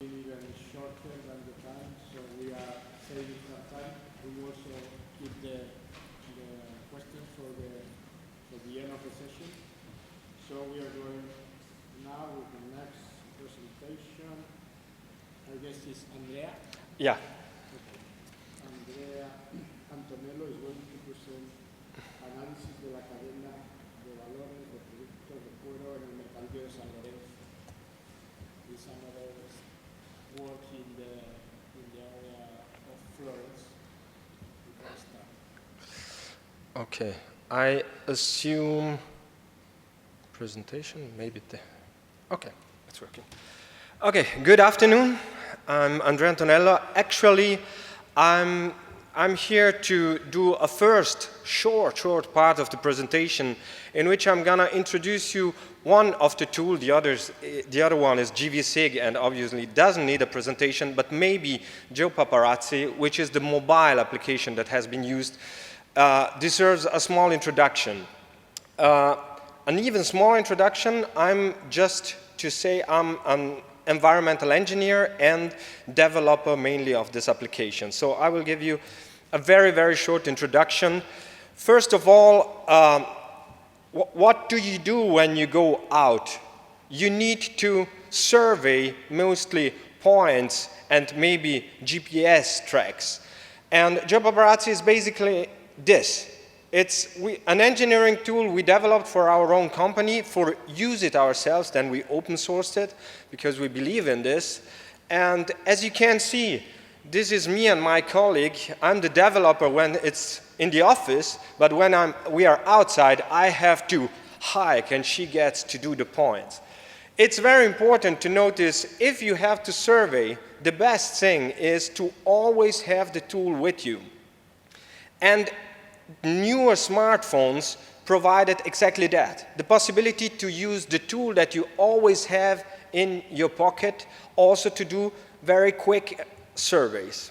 even shorter than the time, so we are saving some time. We also keep the questions for the end of the session. So we are going now with the next presentation. I guess it's Andrea. Yeah. Okay. Andrea Antonello is going to present análisis de la cadena de valores de productos de cuero en el mercadillo de San Lorenzo. It's another work in the area of Florence. We can start. Okay. I assume presentation, maybe okay, it's working. Okay, good afternoon. I'm Andrea Antonello. Actually, I'm here to do a first short part of the presentation in which I'm gonna introduce you one of the tools. The other one is gvSIG, and obviously doesn't need a presentation, but maybe GeoPaparazzi, which is the mobile application that has been used, deserves a small introduction. An even small introduction, I'm just to say I'm an environmental engineer and developer mainly of this application. So I will give you a very, very short introduction. First of all, what do you do when you go out? You need to survey mostly points and maybe GPS tracks. And GeoPaparazzi is basically this. It's an engineering tool we developed for our own company, for use it ourselves, then we open sourced it because we believe in this. And as you can see, this is me and my colleague. I'm the developer when it's in the office, but when we are outside, I have to hike and she gets to do the points. It's very important to notice if you have to survey, the best thing is to always have the tool with you. And newer smartphones provided exactly that, the possibility to use the tool that you always have in your pocket, also to do very quick surveys.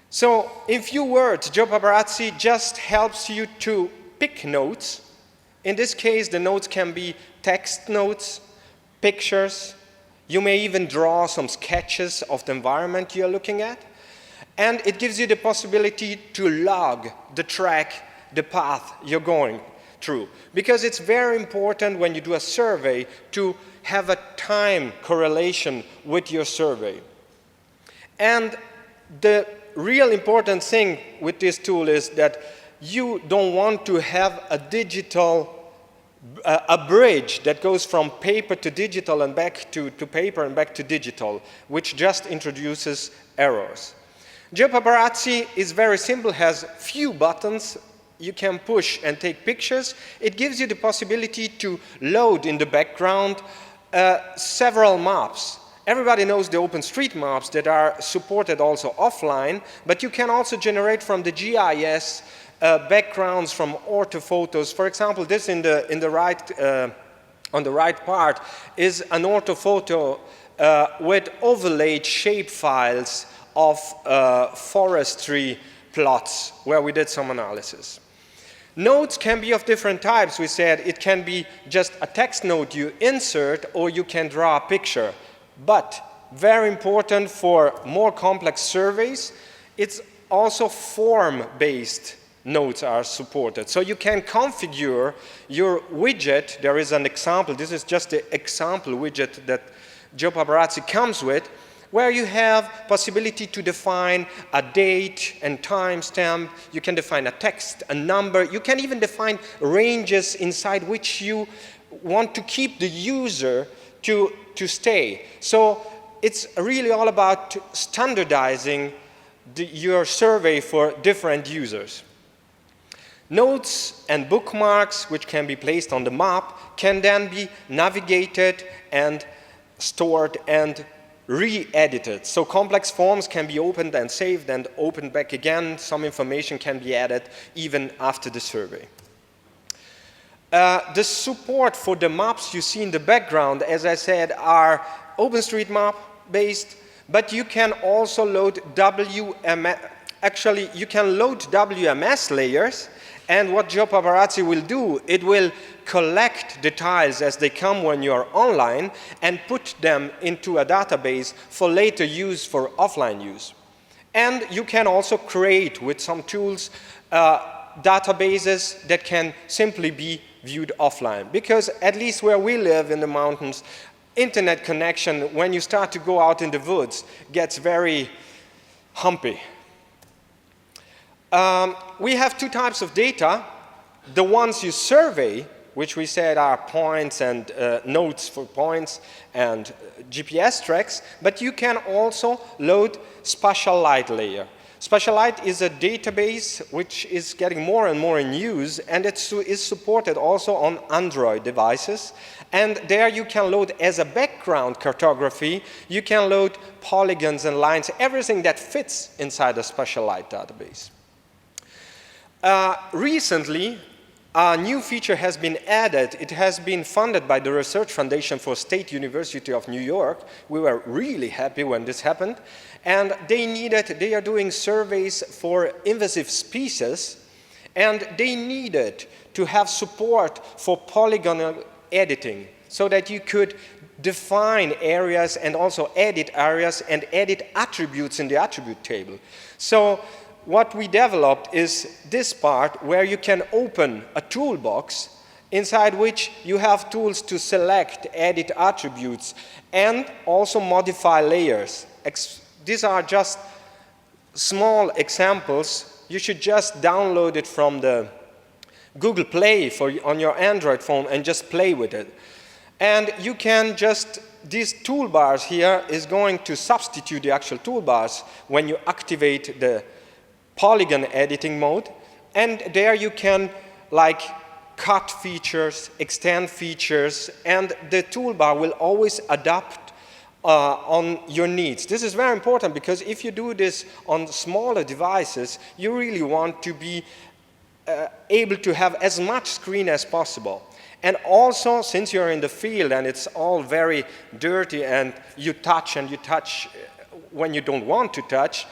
So in few words, GeoPaparazzi just helps you to pick notes. In this case, the notes can be text notes, pictures. You may even draw some sketches of the environment you're looking at. And it gives you the possibility to log the track, the path you're going through. Because it's very important when you do a survey to have a time correlation with your survey. And the real important thing with this tool is that you don't want to have a digital, a bridge that goes from paper to digital and back to paper and back to digital, which just introduces errors. GeoPaparazzi is very simple, has few buttons. You can push and take pictures. It gives you the possibility to load in the background several maps. Everybody knows the OpenStreetMaps that are supported also offline, but you can also generate from the GIS backgrounds from orthophotos. For example, this on the right part is an orthophoto with overlaid shape files of forestry plots where we did some analysis. Notes can be of different types. We said it can be just a text note you insert, or you can draw a picture. But very important for more complex surveys, it's also form-based notes are supported. So you can configure your widget. There is an example. This is just the example widget that GeoPaparazzi comes with, where you have possibility to define a date and timestamp. You can define a text, a number. You can even define ranges inside which you want to keep the user to stay. So it's really all about standardizing your survey for different users. Notes and bookmarks, which can be placed on the map, can then be navigated and stored and re-edited. So complex forms can be opened and saved and opened back again. Some information can be added even after the survey. The support for the maps you see in the background, as I said, are OpenStreetMap based, but you can also load WMS. Actually, you can load WMS layers And what GeoPaparazzi will do, it will collect the tiles as they come when you're online and put them into a database for later use, for offline use. And you can also create, with some tools, databases that can simply be viewed offline. Because at least where we live in the mountains, internet connection, when you start to go out in the woods, gets very humpy. We have two types of data. The ones you survey, which we said are points and nodes for points and GPS tracks, but you can also load spatial light layer. Spatial light is a database which is getting more and more in use, and it is supported also on Android devices. And there you can load, as a background cartography, you can load polygons and lines, everything that fits inside a spatial light database. Recently, a new feature has been added. It has been funded by the Research Foundation for State University of New York. We were really happy when this happened. And they are doing surveys for invasive species, and they needed to have support for polygonal editing so that you could define areas and also edit areas and edit attributes in the attribute table. So what we developed is this part where you can open a toolbox inside which you have tools to select, edit attributes, and also modify layers. These are just small examples. You should just download it from the Google Play on your Android phone and just play with it. And you can just, these toolbars here is going to substitute the actual toolbars when you activate the polygon editing mode, and there you can like cut features, extend features, and the toolbar will always adapt on your needs. This is very important because if you do this on smaller devices, you really want to be able to have as much screen as possible. And also, since you're in the field and it's all very dirty and you touch when you don't want to touch,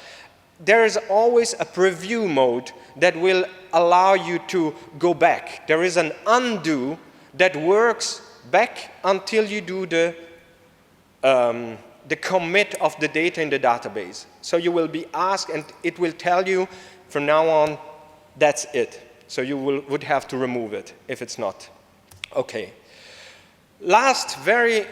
there is always a preview mode that will allow you to go back. There is an undo that works back until you do the commit of the data in the database. So you will be asked, and it will tell you from now on, that's it. So you would have to remove it if it's not. Okay. Last very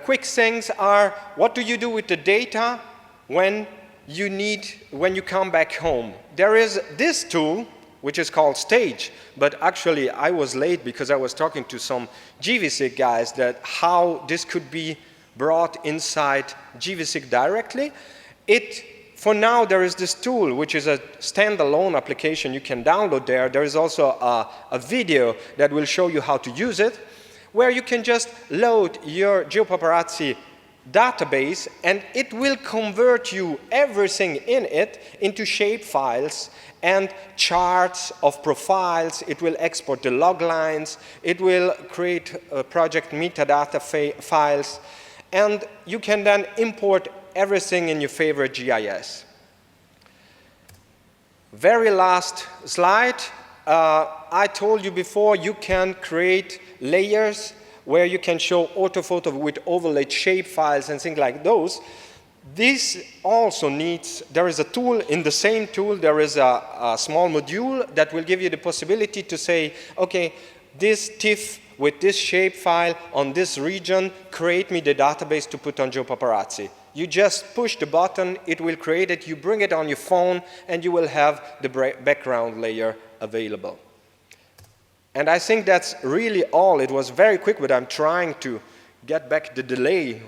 quick things are, what do you do with the data when you come back home? There is this tool, which is called Stage, but actually I was late because I was talking to some gvSIG guys that how this could be brought inside gvSIG directly. For now, there is this tool, which is a standalone application you can download there. There is also a video that will show you how to use it, where you can just load your GeoPaparazzi database, and it will convert you everything in it into shape files and charts of profiles. It will export the log lines. It will create project metadata files. And you can then import everything in your favorite GIS. Very last slide. I told you before, you can create layers where you can show orthophoto with overlaid shape files and things like those. This also needs, there is a tool, in the same tool, there is a small module that will give you the possibility to say, okay, this TIFF with this shape file on this region, create me the database to put on GeoPaparazzi. You just push the button, it will create it, you bring it on your phone, and you will have the background layer available. And I think that's really all. It was very quick, but I'm trying to get back the delay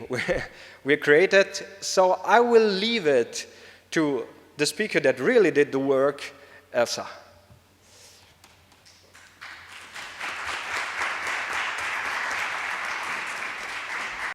we created. So I will leave it to the speaker that really did the work, Elsa.